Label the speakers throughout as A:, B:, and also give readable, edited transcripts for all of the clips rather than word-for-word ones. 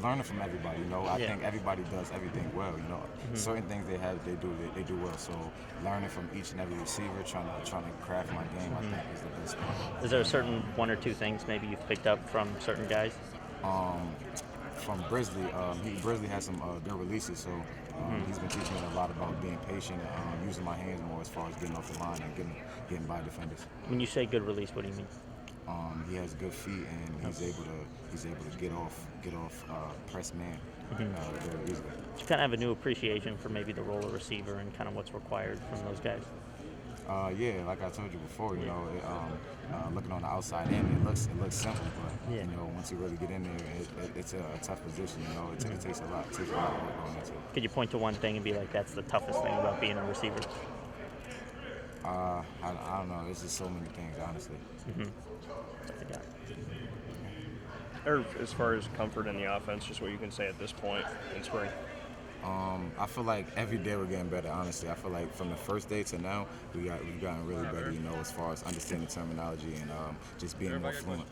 A: learning from everybody. You know, I
B: Yeah.
A: think everybody does everything well. You know, certain things they do well. So learning from each and every receiver, trying to craft my game, I think is the best thing.
B: Is there a certain one or two things maybe you've picked up from certain guys?
A: From Brisley, Brisley has some good releases, so he's been teaching me a lot about being patient, using my hands more as far as getting off the line and getting by defenders.
B: When you say good release, what do you mean?
A: He has good feet and he's able to get off press man very easily.
B: You kind of have a new appreciation for maybe the role of receiver and kind of what's required from those guys.
A: Yeah, like I told you before, you know, looking on the outside in, it looks simple, but you know, once you really get in there, it's a tough position. You know, it takes a lot. It takes a lot of work going into it.
B: Could you point to one thing and be like, that's the toughest thing about being a receiver?
A: I don't know. There's just so many things, honestly.
B: That's a guy.
C: Or as far as comfort in the offense, just what you can say at this point in spring.
A: I feel like every day we're getting better, honestly. I feel like from the first day to now, we've gotten really better, you know, as far as understanding terminology and just being more fluent.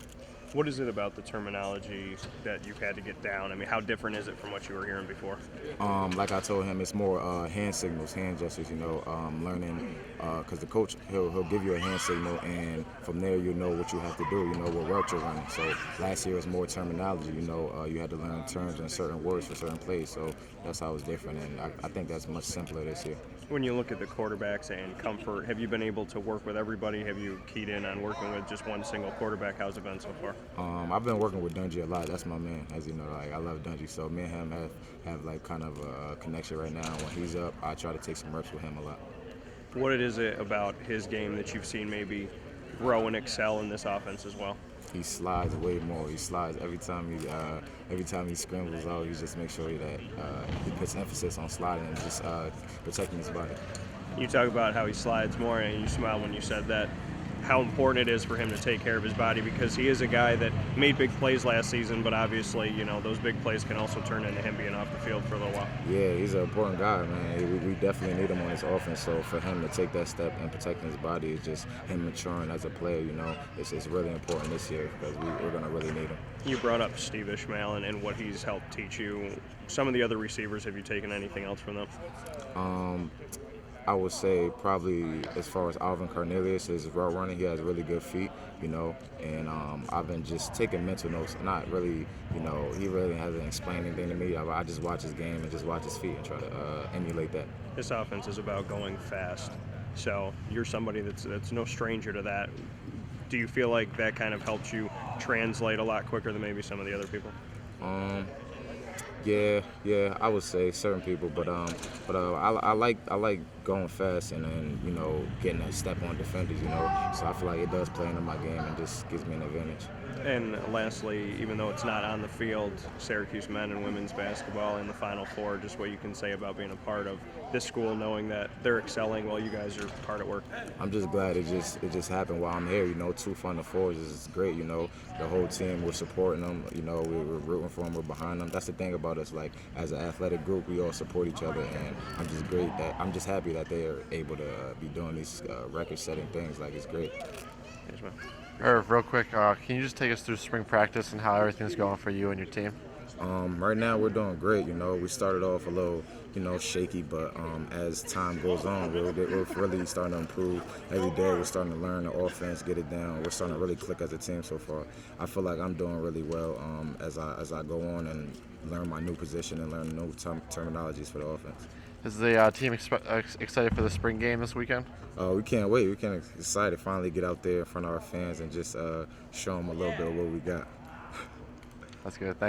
C: What is it about the terminology that you've had to get down? I mean, how different is it from what you were hearing before?
A: Like I told him, it's more hand signals, hand gestures, you know, learning, because the coach, he'll give you a hand signal, and from there you know what you have to do, you know, what route you're running. So last year was more terminology, you know, you had to learn terms and certain words for certain plays, so that's how it's different, and I think that's much simpler this year.
C: When you look at the quarterbacks and comfort, have you been able to work with everybody? Have you keyed in on working with just one single quarterback? How's it been so far?
A: I've been working with Dungy a lot. That's my man, as you know. Like I love Dungy, so me and him have like kind of a connection right now. When he's up, I try to take some reps with him a lot.
C: What is it about his game that you've seen maybe grow and excel in this offense as well?
A: He slides way more. He slides every time he scrambles out. He just makes sure that he puts emphasis on sliding and just protecting his body.
C: You talk about how he slides more, and you smiled when you said that. How important it is for him to take care of his body, because he is a guy that made big plays last season, but obviously, you know, those big plays can also turn into him being off the field for a little while.
A: Yeah, he's an important guy, man. We definitely need him on this offense. So for him to take that step and protecting his body is just him maturing as a player. You know, it's really important this year because we're going to really need him.
C: You brought up Steve Ishmael and what he's helped teach you. Some of the other receivers, have you taken anything else from them?
A: I would say probably as far as Alvin Cornelius, his route running, he has really good feet, you know, and I've been just taking mental notes, not really, you know, he really hasn't explained anything to me. I just watch his game and just watch his feet and try to emulate that.
C: This offense is about going fast, so you're somebody that's no stranger to that. Do you feel like that kind of helps you translate a lot quicker than maybe some of the other people?
A: Yeah, I would say certain people, but I like going fast and you know, getting a step on defenders, you know. So I feel like it does play into my game and just gives me an advantage.
C: And lastly, even though it's not on the field, Syracuse men and women's basketball in the Final Four, just what you can say about being a part of this school, knowing that they're excelling while you guys are hard at work.
A: I'm just glad it just happened while I'm here. You know, 2 Final Fours is great. You know, the whole team, we're supporting them. You know, we're rooting for them. We're behind them. That's the thing about us. Like, as an athletic group, we all support each other, and I'm just happy that they are able to be doing these record-setting things. Like, it's great.
C: Yes, ma'am.
D: Irv, real quick, can you just take us through spring practice and how everything's going for you and your team?
A: Right now we're doing great. You know, we started off a little, you know, shaky, but as time goes on, we're really starting to improve. Every day we're starting to learn the offense, get it down. We're starting to really click as a team so far. I feel like I'm doing really well as I go on and learn my new position and learn new terminologies for the offense.
D: Is the team excited for the spring game this weekend?
A: We can't wait. We can't excited to finally get out there in front of our fans and just show them a little bit of what we got.
D: That's good. Thank